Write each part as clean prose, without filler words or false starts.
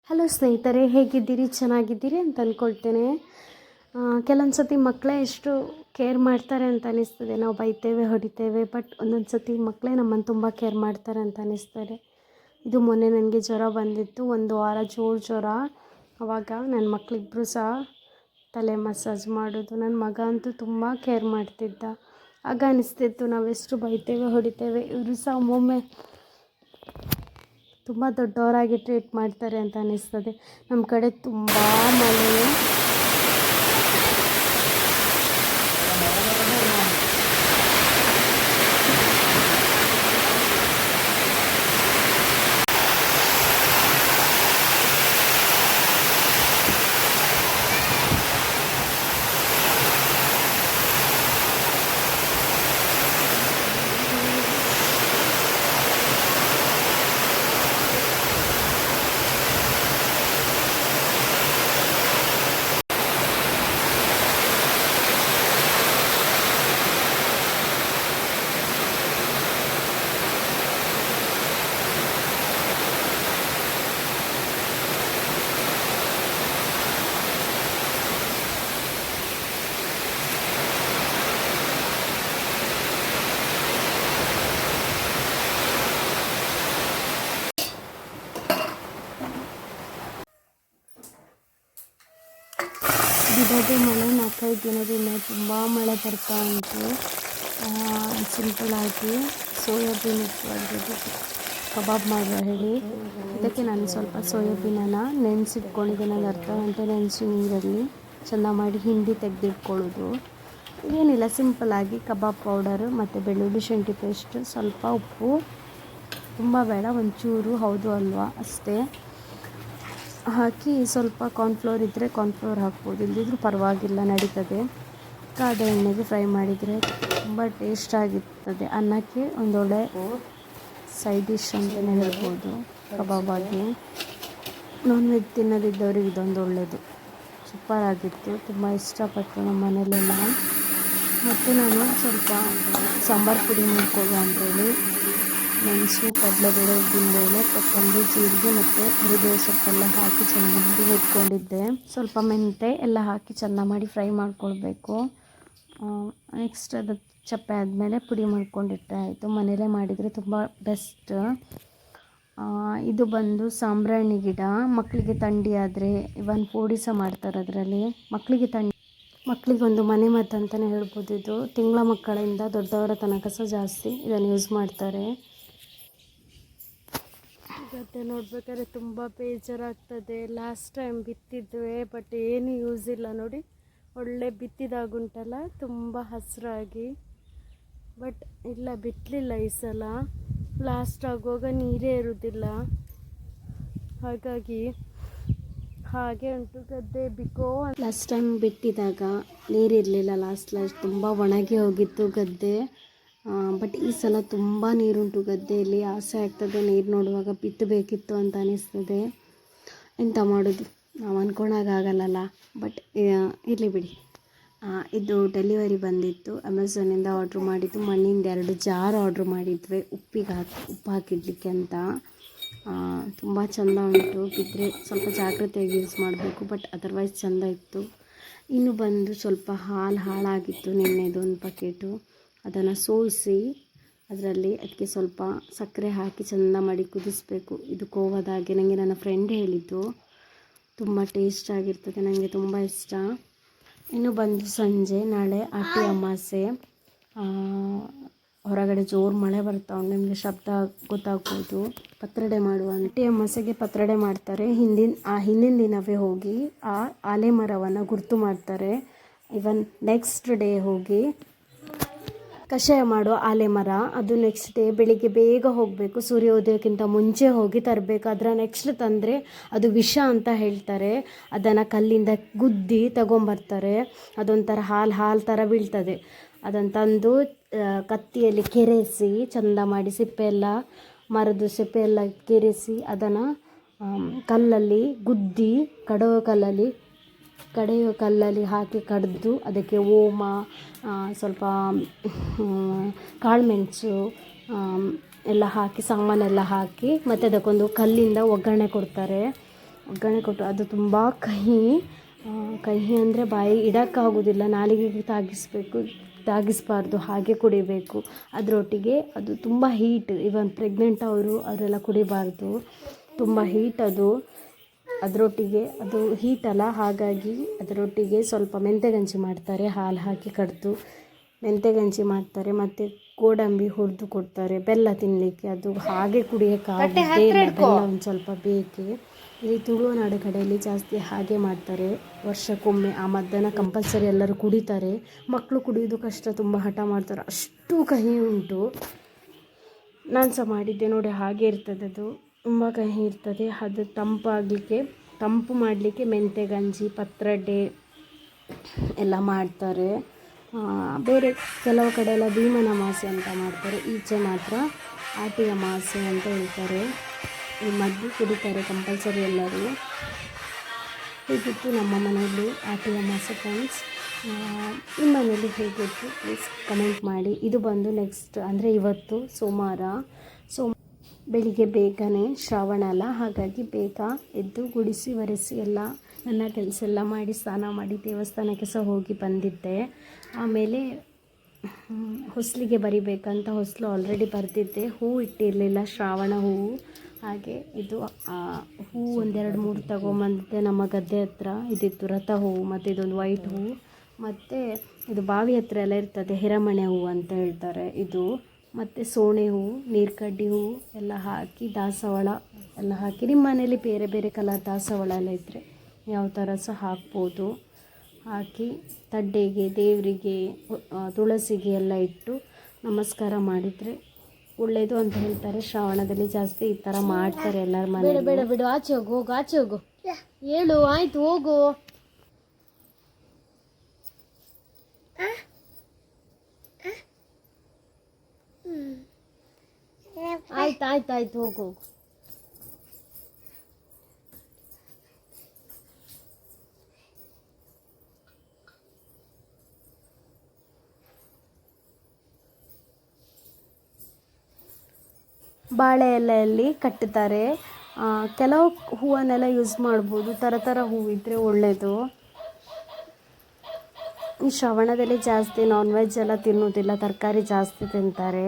Hello ಸ್ನೇಹಿತರೆ, ಹೇಗಿದ್ದೀರಿ? ಚೆನ್ನಾಗಿದ್ದೀರಿ ಅಂತ ಅಂದ್ಕೊಳ್ತೇನೆ. ಕೆಲವೊಂದು ಸತಿ ಮಕ್ಕಳೇ ಎಷ್ಟು ಕೇರ್ ಮಾಡ್ತಾರೆ ಅಂತ ಅನ್ನಿಸ್ತದೆ. ನಾವು ಬೈತೇವೆ, ಹೊಡಿತೇವೆ, ಬಟ್ ಒಂದೊಂದು ಸತಿ ಮಕ್ಕಳೇ ನಮ್ಮನ್ನು ತುಂಬ ಕೇರ್ ಮಾಡ್ತಾರೆ ಅಂತ ಅನ್ನಿಸ್ತಾರೆ. ಇದು ಮೊನ್ನೆ ನನಗೆ ಜ್ವರ ಬಂದಿತ್ತು, 1 ವಾರ ಜೋರು ಜ್ವರ. ಆವಾಗ ನನ್ನ ಮಕ್ಕಳಿಬ್ಬರು ಸಹ ತಲೆ ಮಸಾಜ್ ಮಾಡೋದು. ನನ್ನ ಮಗ ಅಂತೂ ತುಂಬ ಕೇರ್ ಮಾಡ್ತಿದ್ದ. ಆಗ ಅನಿಸ್ತಿತ್ತು ನಾವೆಷ್ಟು ಬೈತೇವೆ, ಹೊಡಿತೇವೆ, ಇವರು ಸಹ ಒಮ್ಮೊಮ್ಮೆ ತುಂಬ ದೊಡ್ಡವರಾಗಿ ಟ್ರೀಟ್ ಮಾಡ್ತಾರೆ ಅಂತ ಅನ್ನಿಸ್ತದೆ. ನಮ್ಮ ಕಡೆ ತುಂಬ ಮಳೆ. ಬಿಡೋದು ಮಳೆ 4-5 ದಿನದಿಂದ ತುಂಬ ಮಳೆ ಬರ್ತಾ ಉಂಟು. ಸಿಂಪಲಾಗಿ ಸೋಯಾಬೀನ್ ಇಟ್ಕೊಳ್ಬೋದು, ಕಬಾಬ್ ಮಾಡುವ ಹೇಳಿ. ಇದಕ್ಕೆ ನಾನು ಸ್ವಲ್ಪ ಸೋಯಾಬೀನನ್ನು ನೆನೆಸಿಟ್ಕೊಂಡಿದ್ದೇನೆ. ಒಂದು ಅರ್ಧ ಗಂಟೆ ನೆನೆಸಿ ನೀರಲ್ಲಿ ಚೆಂದ ಮಾಡಿ ಹಿಂಡಿ ತೆಗೆದಿಟ್ಕೊಳ್ಳೋದು. ಏನಿಲ್ಲ, ಸಿಂಪಲಾಗಿ ಕಬಾಬ್ ಪೌಡರು ಮತ್ತು ಬೆಳ್ಳುಳ್ಳಿ ಶುಂಠಿ ಪೇಸ್ಟ್, ಸ್ವಲ್ಪ ಉಪ್ಪು, ತುಂಬ ಬೇಡ, ಒಂಚೂರು ಹೌದು ಅಲ್ವಾ ಅಷ್ಟೇ ಹಾಕಿ, ಸ್ವಲ್ಪ ಕಾರ್ನ್ಫ್ಲೋರ್ ಇದ್ದರೆ ಕಾರ್ನ್ಫ್ಲೋರ್ ಹಾಕ್ಬೋದು, ಇಲ್ಲದಿದ್ರೂ ಪರವಾಗಿಲ್ಲ, ನಡೀತದೆ. ಕಾದ ಎಣ್ಣೆಗೆ ಫ್ರೈ ಮಾಡಿದರೆ ತುಂಬ ಟೇಸ್ಟಾಗಿರ್ತದೆ. ಅನ್ನಕ್ಕೆ ಒಂದೊಳ್ಳೆ ಸೈಡ್ ಡಿಶ್ ಅಂತಲೇ ಹೇಳ್ಬೋದು ಕಬಾಬಾಗಿ. ನಾನ್ ವೆಜ್ ತಿನ್ನದಿದ್ದವ್ರಿಗೆ ಇದೊಂದು ಒಳ್ಳೆಯದು. ಸೂಪರಾಗಿತ್ತು, ತುಂಬ ಇಷ್ಟಪಟ್ಟು ನಮ್ಮ ಮನೇಲೆಲ್ಲ. ಮತ್ತು ನಾನು ಸ್ವಲ್ಪ ಸಾಂಬಾರು ಪುಡಿ ಮಾಡ್ಕೊಳ್ಳುವ ಅಂಥೇಳಿ ಮೆಣಸು, ಕಡಲೆಬೇಳೆ, ಉದ್ದಿನಬೇಳೆ, ಕೊತ್ತಂಬರಿ, ಜೀರಿಗೆ ಮತ್ತು ಕರಿಬೇವು ಸೊಪ್ಪೆಲ್ಲ ಹಾಕಿ ಚೆಂದ ಮಾಡಿ ಹುರ್ಕೊಂಡಿದ್ದೆ. ಸ್ವಲ್ಪ ಮೆಂತೆ ಎಲ್ಲ ಹಾಕಿ ಚೆಂದ ಮಾಡಿ ಫ್ರೈ ಮಾಡ್ಕೊಳ್ಬೇಕು. ನೆಕ್ಸ್ಟ್ ಅದು ಚಪ್ಪೆ ಆದಮೇಲೆ ಪುಡಿ ಮಾಡ್ಕೊಂಡಿಟ್ಟರೆ ಆಯಿತು. ಮನೇಲೇ ಮಾಡಿದರೆ ತುಂಬ ಬೆಸ್ಟ್. ಇದು ಬಂದು ಸಾಂಬ್ರಾಣಿ ಗಿಡ. ಮಕ್ಕಳಿಗೆ ಥಂಡಿ ಆದರೆ ಇವನ್ ಪೋಡಿ ಸಹ ಮಾಡ್ತಾರೆ ಅದರಲ್ಲಿ. ಮಕ್ಕಳಿಗೊಂದು ಮನೆ ಮದ್ದು ಅಂತಲೇ ಹೇಳ್ಬೋದು. ಇದು ತಿಂಗಳ ಮಕ್ಕಳಿಂದ ದೊಡ್ಡವರ ತನಕ ಸಹ ಜಾಸ್ತಿ ಇದನ್ನು ಯೂಸ್ ಮಾಡ್ತಾರೆ. ಗದ್ದೆ ನೋಡ್ಬೇಕಾದ್ರೆ ತುಂಬ ಬೇಜಾರಾಗ್ತದೆ. ಲಾಸ್ಟ್ ಟೈಮ್ ಬಿತ್ತಿದ್ವಿ, ಬಟ್ ಏನು ಯೂಸ್ ಇಲ್ಲ ನೋಡಿ. ಒಳ್ಳೆ ಬಿತ್ತಿದಾಗುಂಟಲ್ಲ ತುಂಬ ಹಸಿರಾಗಿ, ಬಟ್ ಇಲ್ಲ, ಬಿತ್ತಲಿಲ್ಲ ಈ ಸಲ. ಲಾಸ್ಟ್ ಆಗುವಾಗ ನೀರೇ ಇರುವುದಿಲ್ಲ, ಹಾಗಾಗಿ ಹಾಗೆ ಉಂಟು ಗದ್ದೆ. ಲಾಸ್ಟ್ ಟೈಮ್ ಬಿತ್ತಿದಾಗ ನೀರಿರಲಿಲ್ಲ, ಲಾಸ್ಟ್ ತುಂಬ ಒಣಗಿ ಹೋಗಿತ್ತು ಗದ್ದೆ. ಬಟ್ ಈ ಸಲ ತುಂಬ ನೀರುಂಟು ಗದ್ದೆಯಲ್ಲಿ. ಆಸೆ ಆಗ್ತದೆ ನೀರು ನೋಡುವಾಗ, ಬಿತ್ತಬೇಕಿತ್ತು ಅಂತ ಅನಿಸ್ತದೆ. ಎಂತ ಮಾಡೋದು, ನಾವು ಅಂದ್ಕೊಂಡಾಗಲ್ಲಲ್ಲ. ಬಟ್ ಇರಲಿ ಬಿಡಿ. ಇದು ಡೆಲಿವರಿ ಬಂದಿತ್ತು, ಅಮೆಝಾನಿಂದ ಆರ್ಡ್ರ್ ಮಾಡಿದ್ದು. ಮಣ್ಣಿಂದ 2 ಜಾರ್ ಆರ್ಡ್ರ್ ಮಾಡಿದ್ವಿ, ಉಪ್ಪು ಹಾಕಿಡ್ಲಿಕ್ಕೆ ಅಂತ. ತುಂಬ ಚೆಂದ ಉಂಟು. ಬಿದ್ದರೆ ಸ್ವಲ್ಪ ಜಾಗ್ರತೆಯಾಗಿ ಯೂಸ್ ಮಾಡಬೇಕು, ಬಟ್ ಅದರ್ವೈಸ್ ಚೆಂದ ಇತ್ತು. ಇನ್ನು ಬಂದು ಸ್ವಲ್ಪ ಹಾಲು ಹಾಳಾಗಿತ್ತು ನಿನ್ನೆದು 1 ಪ್ಯಾಕೆಟು. ಅದನ್ನು ಸೋಸಿ ಅದಕ್ಕೆ ಸ್ವಲ್ಪ ಸಕ್ಕರೆ ಹಾಕಿ ಚೆಂದ ಮಾಡಿ ಕುದಿಸಬೇಕು. ಇದು ಕೋವಾದಾಗೆ ನನಗೆ ನನ್ನ ಫ್ರೆಂಡ್ ಹೇಳಿದ್ದು. ತುಂಬ ಟೇಸ್ಟ್ ಆಗಿರ್ತದೆ, ನನಗೆ ತುಂಬ ಇಷ್ಟ. ಇನ್ನು ಬಂದು ಸಂಜೆ, ನಾಳೆ ಆಟಿ ಅಮಾಸೆ. ಹೊರಗಡೆ ಜೋರು ಮಳೆ ಬರ್ತಾ ಉಂಟು, ನಿಮಗೆ ಶಬ್ದ ಗೊತ್ತಾಗ್ಬೋದು. ಪತ್ರೊಡೆ ಮಾಡುವ ಆಟಿ ಅಮಾಸೆಗೆ ಪತ್ರೊಡೆ ಮಾಡ್ತಾರೆ. ಹಿಂದಿನ ದಿನವೇ ಹೋಗಿ ಆ ಆಲೆ ಮರವನ್ನು ಗುರ್ತು ಮಾಡ್ತಾರೆ. ಇವನ್ ನೆಕ್ಸ್ಟ್ ಡೇ ಹೋಗಿ ಕಷಾಯ ಮಾಡುವ ಆಲೆ ಮರ, ಅದು ನೆಕ್ಸ್ಟ್ ಡೇ ಬೆಳಿಗ್ಗೆ ಬೇಗ ಹೋಗಬೇಕು, ಸೂರ್ಯೋದಯಕ್ಕಿಂತ ಮುಂಚೆ ಹೋಗಿ ತರಬೇಕು. ಅದರ ನೆಕ್ಸ್ಟ್ ತಂದರೆ ಅದು ವಿಷ ಅಂತ ಹೇಳ್ತಾರೆ. ಅದನ್ನು ಕಲ್ಲಿಂದ ಗುದ್ದಿ ತಗೊಂಬರ್ತಾರೆ. ಅದೊಂಥರ ಹಾಲು ಥರ ಬೀಳ್ತದೆ. ಅದನ್ನು ತಂದು ಕತ್ತಿಯಲ್ಲಿ ಕೆರೆಸಿ ಚೆಂದ ಮಾಡಿ, ಮರದ ಸಿಪ್ಪೆ ಎಲ್ಲ ಕೆರೆಸಿ ಅದನ್ನು ಕಲ್ಲಲ್ಲಿ ಗುದ್ದಿ, ಕಡೆಯುವ ಕಲ್ಲಲ್ಲಿ ಹಾಕಿ ಕಡಿದು, ಅದಕ್ಕೆ ಓಮ, ಸ್ವಲ್ಪ ಕಾಳುಮೆಣಸು ಎಲ್ಲ ಹಾಕಿ, ಸಾಮಾನೆಲ್ಲ ಹಾಕಿ, ಮತ್ತು ಅದಕ್ಕೊಂದು ಕಲ್ಲಿಂದ ಒಗ್ಗರಣೆ ಕೊಡ್ತಾರೆ. ಒಗ್ಗರಣೆ ಕೊಟ್ಟು ಅದು ತುಂಬ ಕಹಿ ಕಹಿ ಅಂದರೆ ಬಾಯಿ ಇಡೋಕ್ಕಾಗೋದಿಲ್ಲ, ನಾಲಿಗೆಗೆ ತಾಗಿಸಬಾರ್ದು, ಹಾಗೆ ಕುಡಿಬೇಕು. ಅದರೊಟ್ಟಿಗೆ ಅದು ತುಂಬ ಹೀಟ್, ಇವನ್ ಪ್ರೆಗ್ನೆಂಟ್ ಅವರೆಲ್ಲ ಕುಡಿಬಾರ್ದು, ತುಂಬ ಹೀಟ್ ಅದು. ಅದರೊಟ್ಟಿಗೆ ಅದು ಹೀಟಲ್ಲ, ಹಾಗಾಗಿ ಅದರೊಟ್ಟಿಗೆ ಸ್ವಲ್ಪ ಮೆಂತ್ಯ ಗಂಜಿ ಮಾಡ್ತಾರೆ, ಹಾಲು ಹಾಕಿ ಕಡಿದು ಮೆಂತ್ಯ ಗಂಜಿ ಮಾಡ್ತಾರೆ, ಮತ್ತು ಗೋಡಂಬಿ ಹುರಿದು ಕೊಡ್ತಾರೆ, ಬೆಲ್ಲ ತಿನ್ನಲಿಕ್ಕೆ. ಅದು ಹಾಗೆ ಕುಡಿಯೋಕ್ಕಾಗದೇ ಇಲ್ಲ, ಬೆಲ್ಲ ಒಂದು ಸ್ವಲ್ಪ ಬೇಕೇ. ಇಲ್ಲಿ ತುಳುನಾಡು ಕಡೆಯಲ್ಲಿ ಜಾಸ್ತಿ ಹಾಗೆ ಮಾಡ್ತಾರೆ, ವರ್ಷಕ್ಕೊಮ್ಮೆ ಆ ಮದ್ದನ್ನು ಕಂಪಲ್ಸರಿ ಎಲ್ಲರೂ ಕುಡಿತಾರೆ. ಮಕ್ಕಳು ಕುಡಿಯೋದು ಕಷ್ಟ, ತುಂಬ ಹಠ ಮಾಡ್ತಾರೆ, ಅಷ್ಟು ಕಹಿ ಉಂಟು. ನಾನು ಸಹ ಮಾಡಿದ್ದೆ ನೋಡಿ, ಹಾಗೆ ಇರ್ತದೆ ಅದು, ತುಂಬ ಕಹಿ ಇರ್ತದೆ. ಅದು ತಂಪು ಮಾಡಲಿಕ್ಕೆ ಮೆಂತ್ಯ ಗಂಜಿ, ಪತ್ರೊಡೆ ಎಲ್ಲ ಮಾಡ್ತಾರೆ. ಬೇರೆ ಕೆಲವು ಕಡೆ ಎಲ್ಲ ಭೀಮನ ಅಮಾವಾಸ್ಯೆ ಅಂತ ಮಾಡ್ತಾರೆ, ಈಚೆ ಮಾತ್ರ ಆಟಿ ಅಮಾವಾಸ್ಯೆ ಅಂತ ಹೇಳ್ತಾರೆ. ಈ ಮದ್ದು ಕುಡಿತಾರೆ ಕಂಪಲ್ಸರಿ ಎಲ್ಲರೂ. ಹೇಗಿತ್ತು ನಮ್ಮ ಮನೆಯಲ್ಲಿ ಆಟಿ ಅಮಾವಾಸ್ಯೆ ಫ್ರೆಂಡ್ಸ್? ನಿಮ್ಮ ಮನೆಯಲ್ಲಿ ಹೇಗಿತ್ತು ಪ್ಲೀಸ್ ಕಮೆಂಟ್ ಮಾಡಿ. ಇದು ಬಂದು ನೆಕ್ಸ್ಟ್ ಅಂದರೆ ಇವತ್ತು ಸೋಮವಾರ, ಬೆಳಿಗ್ಗೆ ಬೇಗನೆ ಶ್ರಾವಣ ಅಲ್ಲ, ಹಾಗಾಗಿ ಬೇಗ ಎದ್ದು ಗುಡಿಸಿ ಒರೆಸಿ ಎಲ್ಲ ನನ್ನ ಕೆಲಸ ಎಲ್ಲ ಮಾಡಿ ಸ್ನಾನ ಮಾಡಿ ದೇವಸ್ಥಾನಕ್ಕೆ ಸಹ ಹೋಗಿ ಬಂದಿದ್ದೆ. ಆಮೇಲೆ ಹೊಸಲಿಗೆ ಬರಿಬೇಕಂತ ಹೊಸಲು ಆಲ್ರೆಡಿ ಬರೆದಿದ್ದೆ, ಹೂವು ಇಟ್ಟಿರಲಿಲ್ಲ, ಶ್ರಾವಣ ಹೂವು. ಹಾಗೆ ಇದು ಹೂವು 2-3 ತಗೊಂಬಂದಿದ್ದೆ ನಮ್ಮ ಗದ್ದೆ ಹತ್ರ. ಇದಿತ್ತು ರಥ ಹೂವು, ಮತ್ತು ಇದೊಂದು ವೈಟ್ ಹೂವು, ಮತ್ತು ಇದು ಬಾವಿ ಹತ್ರ ಎಲ್ಲ ಇರ್ತದೆ ಹಿರಮಣೆ ಹೂವು ಅಂತ ಹೇಳ್ತಾರೆ ಇದು, ಮತ್ತು ಸೋಣೆ ಹೂವು, ನೀರ್ಕಡ್ಡಿ ಹೂವು ಎಲ್ಲ ಹಾಕಿ, ದಾಸವಾಳ ಎಲ್ಲ ಹಾಕಿ. ನಿಮ್ಮ ಮನೇಲಿ ಬೇರೆ ಬೇರೆ ಕಲರ್ ದಾಸವಾಳ ಎಲ್ಲ ಇದ್ದರೆ ಯಾವ ಥರ ಸಹ ಹಾಕ್ಬೋದು. ಹಾಕಿ ತಡ್ಡೆಗೆ, ದೇವರಿಗೆ, ತುಳಸಿಗೆ ಎಲ್ಲ ಇಟ್ಟು ನಮಸ್ಕಾರ ಮಾಡಿದರೆ ಒಳ್ಳೆಯದು ಅಂತ ಹೇಳ್ತಾರೆ. ಶ್ರಾವಣದಲ್ಲಿ ಜಾಸ್ತಿ ಈ ಥರ ಮಾಡ್ತಾರೆ ಎಲ್ಲರ ಮನೆ. ಬೇಡ ಬಿಡು, ಆಚೆ ಹೋಗು ಆಚೆ ಹೋಗು, ಹೇಳು ಆಯಿತು ಹೋಗು. ಆಯ್ತು ಹೋಗು. ಬಾಳೆ ಎಲೆಯಲ್ಲಿ ಕಟ್ಟುತ್ತಾರೆ. ಕೆಲವು ಹೂವನ್ನೆಲ್ಲ ಯೂಸ್ ಮಾಡ್ಬೋದು, ಥರ ಹೂವಿದ್ದರೆ ಒಳ್ಳೆಯದು. ಈ ಶ್ರವಣದಲ್ಲಿ ಜಾಸ್ತಿ ನಾನ್ ವೆಜ್ ಎಲ್ಲ ತಿನ್ನೋದಿಲ್ಲ, ತರಕಾರಿ ಜಾಸ್ತಿ ತಿಂತಾರೆ.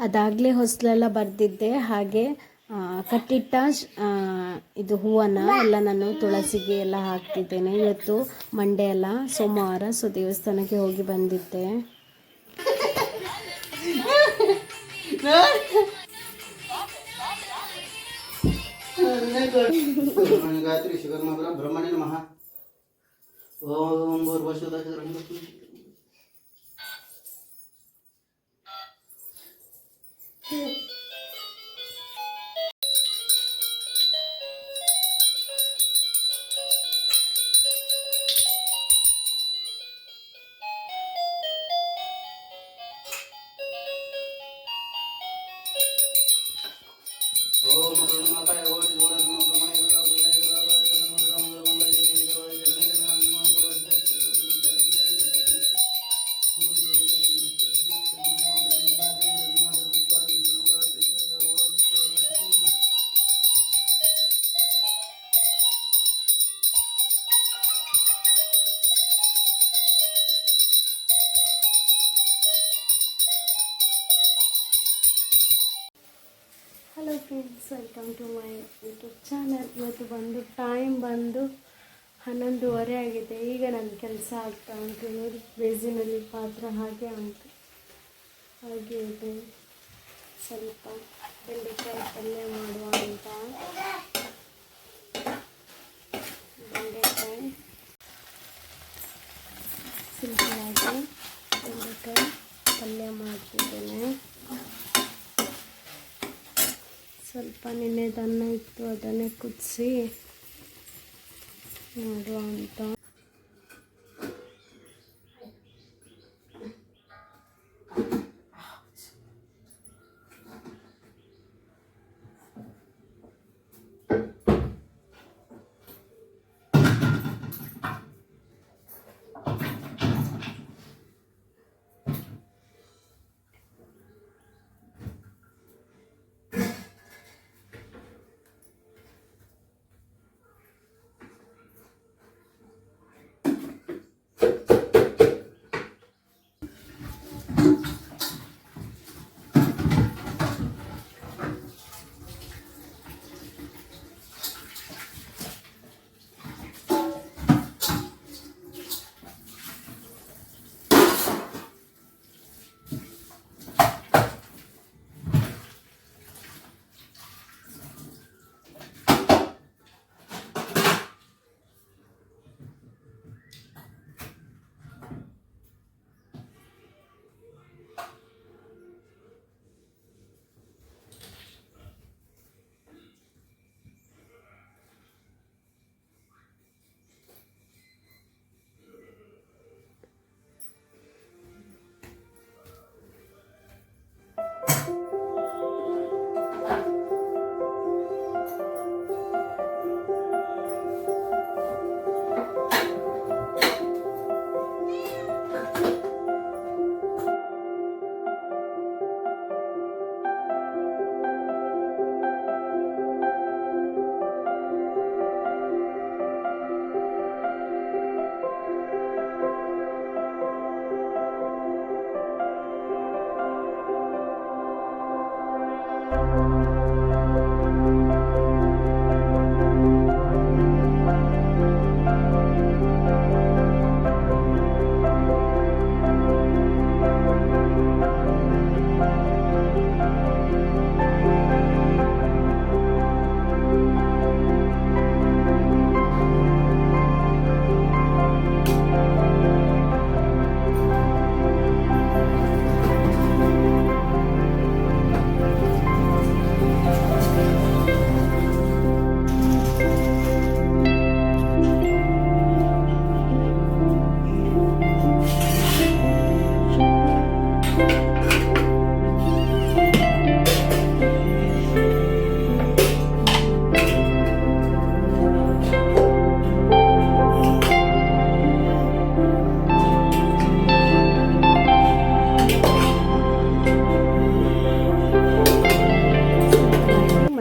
ಅದಾಗಲೇ ಹೊಸಲೆಲ್ಲ ಬರೆದಿದ್ದೆ. ಹಾಗೆ ಕಟ್ಟಿಟ್ಟ ಇದು ಹೂವನ್ನು ಎಲ್ಲ ನಾನು ತುಳಸಿಗೆ ಎಲ್ಲ ಹಾಕ್ತಿದ್ದೇನೆ. ಇವತ್ತು ಮಂಡೇ ಅಲ್ಲ, ಸೋಮವಾರ, ಸೊ ದೇವಸ್ಥಾನಕ್ಕೆ ಹೋಗಿ ಬಂದಿದ್ದೆ. ಗಾಯತ್ರಿ ಶ್ರೀಕರ್ಮ ಬ್ರಹ್ಮಣ್ಯ ನಮಃ. ಓಂ hello friends, welcome to my YouTube channel. ಇವತ್ತು ಟೈಮ್ ಬಂದು 11:30 ಆಗಿದೆ. ಈಗ ನನ್ನ ಕೆಲಸ ಆಗ್ತಾ ಉಂಟು. ನೋಡಿ, ಬೇಸಿನಲ್ಲಿ ಪಾತ್ರ ಹಾಗೆ ಉಂಟು, ಹಾಗೆ ಇದೆ. ಸ್ವಲ್ಪ ಬೆಂಡೆಕಾಯಿ ಪಲ್ಯ ಮಾಡುವ ಅಂತ. ಬೆಂಡೆಕಾಯಿ ಸಿಂಪಲಾಗಿ ಬೆಂಡೆಕಾಯಿ ಪಲ್ಯ ಮಾಡ್ತಿದ್ದೇನೆ. ಸ್ವಲ್ಪ ನೆನೆದನ್ನ ಇತ್ತು, ಅದನ್ನೇ ಕುದಿಸಿ ಮಾಡುವ ಅಂತ.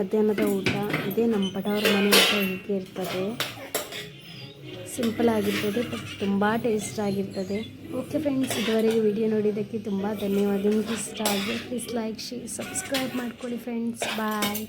ಮಧ್ಯಾಹ್ನದ ಊಟ ಇದೇ. ನಮ್ಮ ಬಡವರ ಮನೆ ಊಟ ಹೀಗೆ ಇರ್ತದೆ. ಸಿಂಪಲ್ ಆಗಿರ್ತದೆ ಬಟ್ ತುಂಬ ಟೇಸ್ಟ್ ಆಗಿರ್ತದೆ. ಓಕೆ ಫ್ರೆಂಡ್ಸ್, ಇದುವರೆಗೆ ವಿಡಿಯೋ ನೋಡಿದ್ದಕ್ಕೆ ತುಂಬ ಧನ್ಯವಾದ. ನಿಮ್ಗೆ ಇಷ್ಟ ಆದರೆ ಪ್ಲೀಸ್ ಲೈಕ್, ಶೇರ್, ಸಬ್ಸ್ಕ್ರೈಬ್ ಮಾಡ್ಕೊಳ್ಳಿ ಫ್ರೆಂಡ್ಸ್. ಬಾಯ್.